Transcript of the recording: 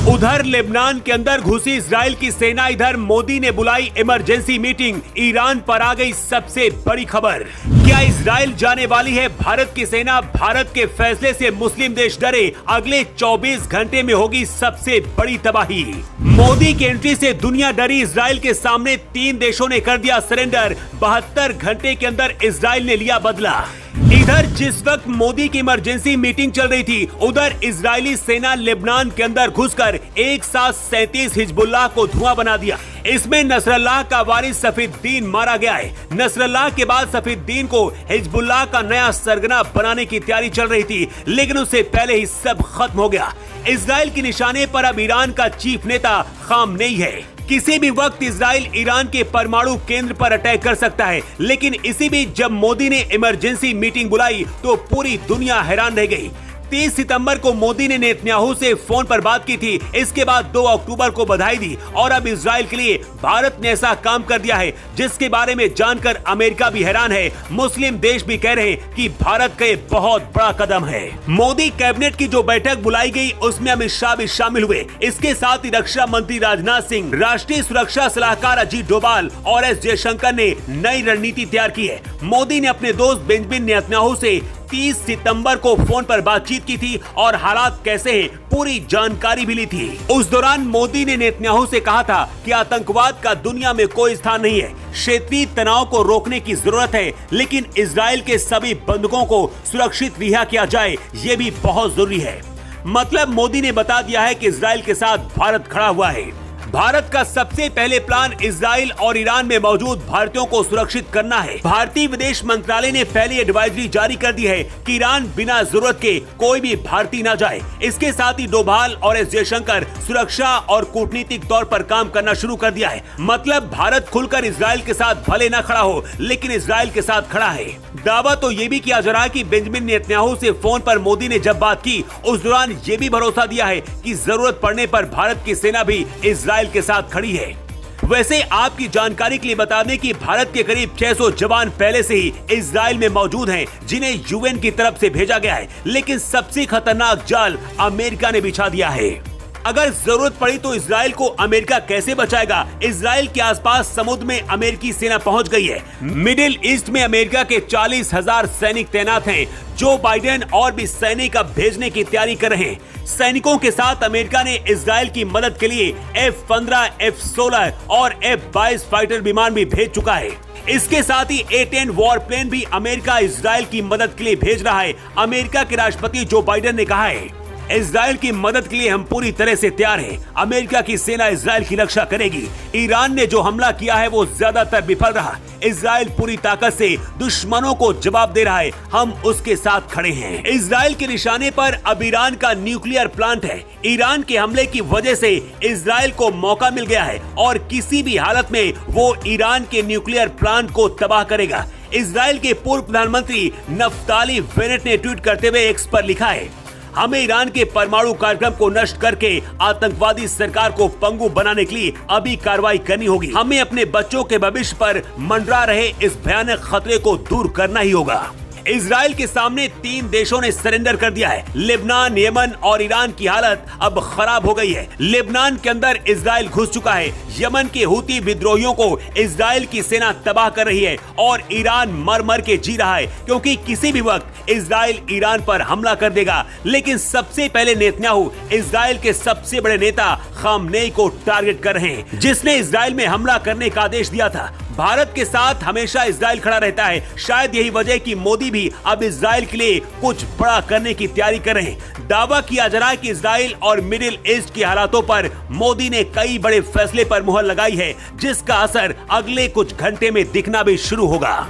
उधर लेबनान के अंदर घुसी इजराइल की सेना, इधर मोदी ने बुलाई इमरजेंसी मीटिंग। ईरान पर आ गई सबसे बड़ी खबर। क्या इजराइल जाने वाली है भारत की सेना? भारत के फैसले से मुस्लिम देश डरे, अगले 24 घंटे में होगी सबसे बड़ी तबाही। मोदी की एंट्री से दुनिया डरी, इजराइल के सामने 3 देशों ने कर दिया सरेंडर। 72 घंटे के अंदर इजराइल ने लिया बदला। इधर जिस वक्त मोदी की इमरजेंसी मीटिंग चल रही थी, उधर इजरायली सेना लेबनान के अंदर घुसकर एक साथ 37 हिजबुल्लाह को धुआं बना दिया। इसमें नसरल्लाह का वारिस सफीउद्दीन मारा गया है। नसरल्लाह के बाद सफीउद्दीन को हिजबुल्लाह का नया सरगना बनाने की तैयारी चल रही थी, लेकिन उससे पहले ही सब खत्म हो गया। इजराइल के निशाने पर अब ईरान का चीफ नेता खामनेई है। किसी भी वक्त इजराइल ईरान के परमाणु केंद्र पर अटैक कर सकता है, लेकिन इसी बीच जब मोदी ने इमरजेंसी मीटिंग बुलाई तो पूरी दुनिया हैरान रह गई। 30 सितंबर को मोदी ने नेतन्याहू से फोन पर बात की थी। इसके बाद 2 अक्टूबर को बधाई दी और अब इजराइल के लिए भारत ने ऐसा काम कर दिया है जिसके बारे में जानकर अमेरिका भी हैरान है। मुस्लिम देश भी कह रहे हैं कि भारत का ये बहुत बड़ा कदम है। मोदी कैबिनेट की जो बैठक बुलाई गई उसमें अमित शाह भी शामिल हुए। इसके साथ ही रक्षा मंत्री राजनाथ सिंह, राष्ट्रीय सुरक्षा सलाहकार अजीत डोभाल और एस जयशंकर ने नई रणनीति तैयार की है। मोदी ने अपने दोस्त बेंजामिन नेतन्याहू से 30 सितंबर को फोन पर बातचीत की थी और हालात कैसे हैं पूरी जानकारी भी ली थी। उस दौरान मोदी ने नेतन्याहू से कहा था कि आतंकवाद का दुनिया में कोई स्थान नहीं है, क्षेत्रीय तनाव को रोकने की जरूरत है, लेकिन इजराइल के सभी बंधकों को सुरक्षित रिहा किया जाए, ये भी बहुत जरूरी है। मतलब मोदी ने बता दिया है कि इजराइल के साथ भारत खड़ा हुआ है। भारत का सबसे पहले प्लान इजराइल और ईरान में मौजूद भारतीयों को सुरक्षित करना है। भारतीय विदेश मंत्रालय ने पहली एडवाइजरी जारी कर दी है कि ईरान बिना जरूरत के कोई भी भारतीय न जाए। इसके साथ ही डोभाल और एस जयशंकर सुरक्षा और कूटनीतिक तौर पर काम करना शुरू कर दिया है। मतलब भारत खुलकर इजराइल के साथ भले न खड़ा हो, लेकिन इजराइल के साथ खड़ा है। दावा तो ये भी किया जा रहा है कि बेंजामिन नेतन्याहू से फोन पर मोदी ने जब बात की उस दौरान ये भी भरोसा दिया है कि जरूरत पड़ने पर भारत की सेना भी इजराइल के साथ खड़ी है। वैसे आपकी जानकारी के लिए बता दें कि भारत के करीब 600 जवान पहले से ही इजराइल में मौजूद हैं, जिन्हें यूएन की तरफ से भेजा गया है। लेकिन सबसे खतरनाक जाल अमेरिका ने बिछा दिया है। अगर जरूरत पड़ी तो इजराइल को अमेरिका कैसे बचाएगा? इजराइल के आसपास समुद्र में अमेरिकी सेना पहुंच गई है। मिडिल ईस्ट में अमेरिका के 40,000 सैनिक तैनात हैं। जो बाइडेन और भी सैनिक अब भेजने की तैयारी कर रहे हैं। सैनिकों के साथ अमेरिका ने इजराइल की मदद के लिए F-15, F-16 और F-22 फाइटर विमान भी भेज चुका है। इसके साथ ही A-10 वॉर प्लेन भी अमेरिका इजराइल की मदद के लिए भेज रहा है। अमेरिका के राष्ट्रपति जो बाइडेन ने कहा है, इजराइल की मदद के लिए हम पूरी तरह से तैयार हैं। अमेरिका की सेना इजराइल की रक्षा करेगी। ईरान ने जो हमला किया है वो ज्यादातर विफल रहा। इजराइल पूरी ताकत से दुश्मनों को जवाब दे रहा है। हम उसके साथ खड़े हैं। इजराइल के निशाने पर अब ईरान का न्यूक्लियर प्लांट है। ईरान के हमले की वजह से इजराइल को मौका मिल गया है और किसी भी हालत में वो ईरान के न्यूक्लियर प्लांट को तबाह करेगा। इजराइल के पूर्व प्रधानमंत्री नफ्ताली बेनेट ने ट्वीट करते हुए एक्स पर लिखा है, हमें ईरान के परमाणु कार्यक्रम को नष्ट करके आतंकवादी सरकार को पंगु बनाने के लिए अभी कार्रवाई करनी होगी। हमें अपने बच्चों के भविष्य पर मंडरा रहे इस भयानक खतरे को दूर करना ही होगा। इजराइल के सामने 3 देशों ने सरेंडर कर दिया है। लेबनान, यमन और ईरान की हालत अब खराब हो गई है। लेबनान के अंदर इजराइल घुस चुका है। यमन के हुती विद्रोहियों को इजराइल की सेना तबाह कर रही है और ईरान मर मर के जी रहा है, क्योंकि किसी भी वक्त इजराइल ईरान पर हमला कर देगा। लेकिन सबसे पहले नेतन्याहू इजराइल के सबसे बड़े नेता खामनेई को टारगेट कर रहे हैं, जिसने इजराइल में हमला करने का आदेश दिया था। भारत के साथ हमेशा इजराइल खड़ा रहता है। शायद यही वजह कि मोदी भी अब इजराइल के लिए कुछ बड़ा करने की तैयारी कर रहे हैं। दावा किया जा रहा है कि इजराइल और मिडिल ईस्ट की हालातों पर मोदी ने कई बड़े फैसले पर मुहर लगाई है, जिसका असर अगले कुछ घंटे में दिखना भी शुरू होगा।